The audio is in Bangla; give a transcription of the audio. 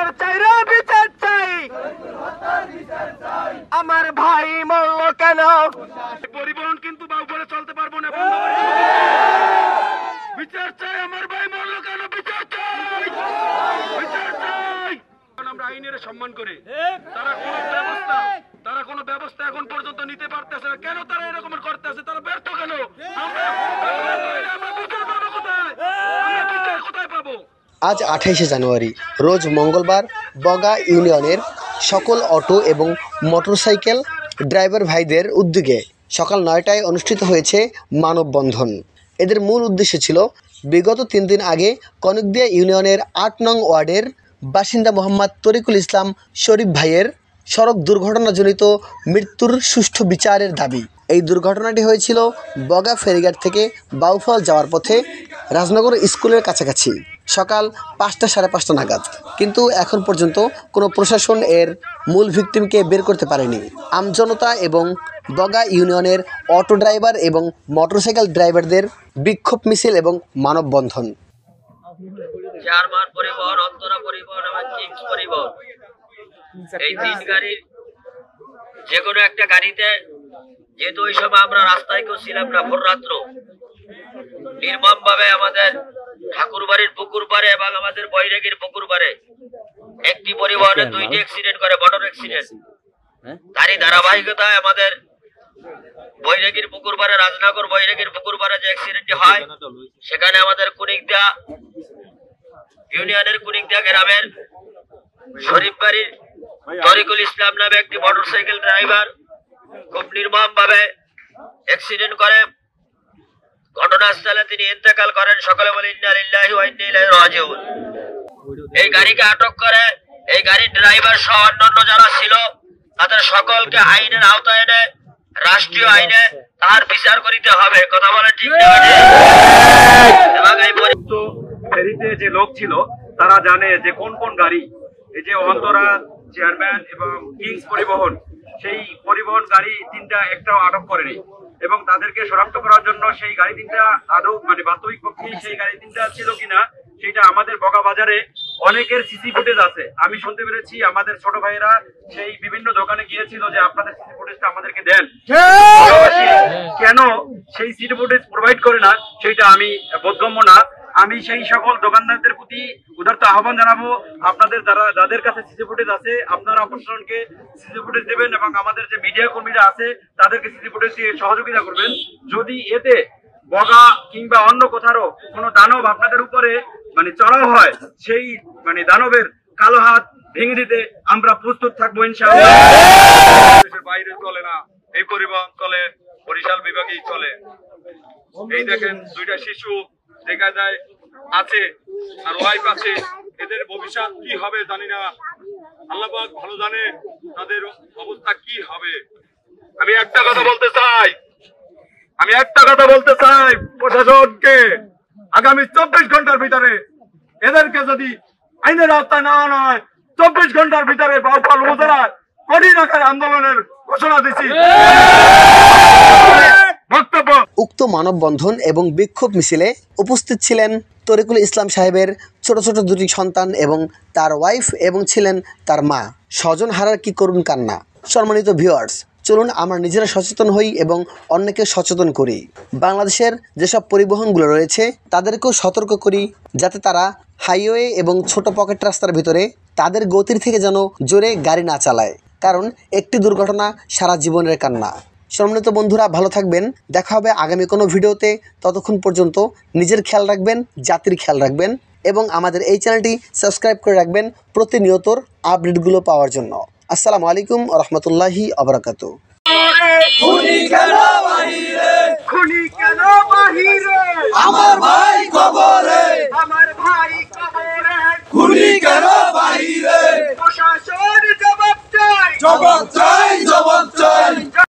বিচার চাই রে বিচার চাই, আমার ভাই মরল কেন? পরিবহন কিন্তু বাউবলে চলতে পারবো না, বিচার চাই, আমার ভাই মরল কেন? বিচার চাই, বিচার চাই। আমরা আইনের সম্মান করি, তারা কোনো ব্যবস্থা এখন পর্যন্ত নিতে পারতেছে না। কেন তারা এরকম করতেছে? তারা ব্যর্থ কেন? কোথায় পাবো? আজ 28শে জানুয়ারি রোজ মঙ্গলবার বগা ইউনিয়নের সকল অটো এবং মোটরসাইকেল ড্রাইভার ভাইদের উদ্যোগে সকাল 9টায় অনুষ্ঠিত হয়েছে মানববন্ধন। এদের মূল উদ্দেশ্য ছিল বিগত 3 দিন আগে কনকদিয়া ইউনিয়নের 8 নং ওয়ার্ডের বাসিন্দা মোহাম্মদ তরিকুল ইসলাম শরীফ ভাইয়ের সড়ক দুর্ঘটনাজনিত মৃত্যুর সুষ্ঠু বিচারের দাবি। এই দুর্ঘটনাটি হয়েছিল বগা ফেরিঘাট থেকে বাউফল যাওয়ার পথে রাজনগর স্কুলের কাছাকাছি সকাল 5টা সাড়ে 5টা নাগাদ। কিন্তু এখন পর্যন্ত কোনো প্রশাসন এর মূল ভিকটিমকে বের করতে পারেনি। আমজনতা এবং বগা ইউনিয়নের অটো ড্রাইভার এবং মোটরসাইকেল ড্রাইভারদের বিক্ষোভ মিছিল এবং মানববন্ধন। জার্মান পরিবহন, অন্তরা পরিবহন এবং কিংস পরিবহন, এই 3 গাড়ির যে কোনো একটা গাড়িতে, যেহেতু ওই সময় আমরা রাস্তায় কেউ ছিলাম না, ভোর রাত্র নির্মম ভাবে আমাদের ঠাকুরবাড়ির পুকুর পাড়ে এবং আমাদের বৈরাগীর পুকুর পাড়ে একটি পরিবহনে 2টি অ্যাক্সিডেন্ট করে, মোটর অ্যাক্সিডেন্ট। তারই ধারাবাহিকতায় আমাদের বৈরাগীর পুকুর পাড়ে, রাজনগর বৈরাগীর পুকুর পাড়ে যে অ্যাক্সিডেন্টটি হয়, সেখানে আমাদের কুনিকদা ইউনিয়নের কুনিকদা গ্রামের শরীফ বাড়ির তরিকুল ইসলাম নামে একটি মোটরসাইকেল ড্রাইভার খুব নির্মম ভাবে অ্যাক্সিডেন্ট করে ঘটনাস্থলে তিনি ইন্তেকাল করেন। সকলে বলে ইন্না লিল্লাহি ওয়া ইন্না ইলাইহি রাজিউন। এই গাড়িকে আটক করে এই গাড়ির ড্রাইভার সহ অন্যান্য যারা ছিল তাদের সকলকে আইনের আওতায় এনে রাষ্ট্রীয় আইনে তার বিচার করিতে হবে। কথা বলেন ঠিক না? এবং এই ফেরিতে যে লোক ছিল তারা জানে যে কোন কোন গাড়ি, এই যে অন্তরা, চেয়ারম্যান এবং কিংস পরিবহন, সেই পরিবহন গাড়ি 3টা একটাও আটক করেনি এবং তাদেরকে শনাক্ত করার জন্য সেই গাড়ি 3টা আদৌ বাস্তবিক পক্ষে সেই গাড়ি 3টা ছিল কিনা সেটা আমাদের বগা বাজারে অনেকের সিসি ফুটেজ আছে। আমি শুনতে পেরেছি আমাদের ছোট ভাইয়েরা সেই বিভিন্ন দোকানে গিয়েছিল যে আপনাদের সিসি ফুটেজটা আমাদেরকে দেন। কেন সেই সিসি ফুটেজ প্রোভাইড করে না সেটা আমি বোধগম্য না। আমি সেই সকল দোকানদারদের প্রতি উদারত আহ্বান জানাবো, আপনাদের যাদের কাছে সিসি ফুটেজ আছে আপনারা প্রশাসনকে সিসি ফুটেজ দেবেন এবং আমাদের যে মিডিয়া কর্মীরা আছে তাদেরকে সিসি ফুটেজ দিয়ে সহযোগিতা করবেন। যদি এতে বগা কিংবা অন্য কোথাও কোনো দানব আপনাদের উপরে চড়াও হয়, সেই দানবের কালো হাত ভেঙে দিতে আমরা প্রস্তুত থাকবো ইনশাআল্লাহ। দেশের বাইরে চলে না, এই পরিবহন চলে বরিশাল বিভাগেই চলে। এই দেখেন 2টা শিশু দেখা যায় আছে আর ওয়াইফ আছে, এদের ভবিষ্যৎ কি হবে জানি না, আল্লাহ পাক ভালো জানে তাদের অবস্থা কি হবে। আমি একটা কথা বলতে চাই প্রশাসনকে, আগামী 24 ঘন্টার ভিতরে এদেরকে যদি আইনের আওতায় না আনা হয়, 24 ঘন্টার ভিতরে বাউফল উপজেলায় কঠিন আকারে আন্দোলনের ঘোষণা দিচ্ছি। উক্ত মানববন্ধন এবং বিক্ষোভ মিছিলে উপস্থিত ছিলেন তরিকুল ইসলাম সাহেবের ছোট ছোট 2টি সন্তান এবং তার ওয়াইফ এবং ছিলেন তার মা। স্বজন হারার কি করুণ কান্না। সম্মানিত ভিউয়ার্স, চলুন আমরা নিজেরা সচেতন হই এবং অন্যকে সচেতন করি। বাংলাদেশের যেসব পরিবহনগুলো রয়েছে তাদেরকেও সতর্ক করি যাতে তারা হাইওয়ে এবং ছোট পকেট রাস্তার ভিতরে তাদের গতির থেকে যেন জোরে গাড়ি না চালায়, কারণ একটি দুর্ঘটনা সারা জীবনের কান্না। সম্মানিত বন্ধুরা, ভালো থাকবেন। দেখা হবে আগামী কোনো ভিডিওতে। ততক্ষণ পর্যন্ত নিজের খেয়াল রাখবেন, জাতির খেয়াল রাখবেন এবং আমাদের এই চ্যানেলটি সাবস্ক্রাইব করে রাখবেন প্রতিনিয়তর আপডেটগুলো পাওয়ার জন্য। আসসালামু আলাইকুম ওয়া রাহমাতুল্লাহি ওয়া বারাকাতুহু। আমার ভাই কবরে, খুনি কেন বাহিরে, প্রশাসন জবাব চাই, জবাব চাই, জবাব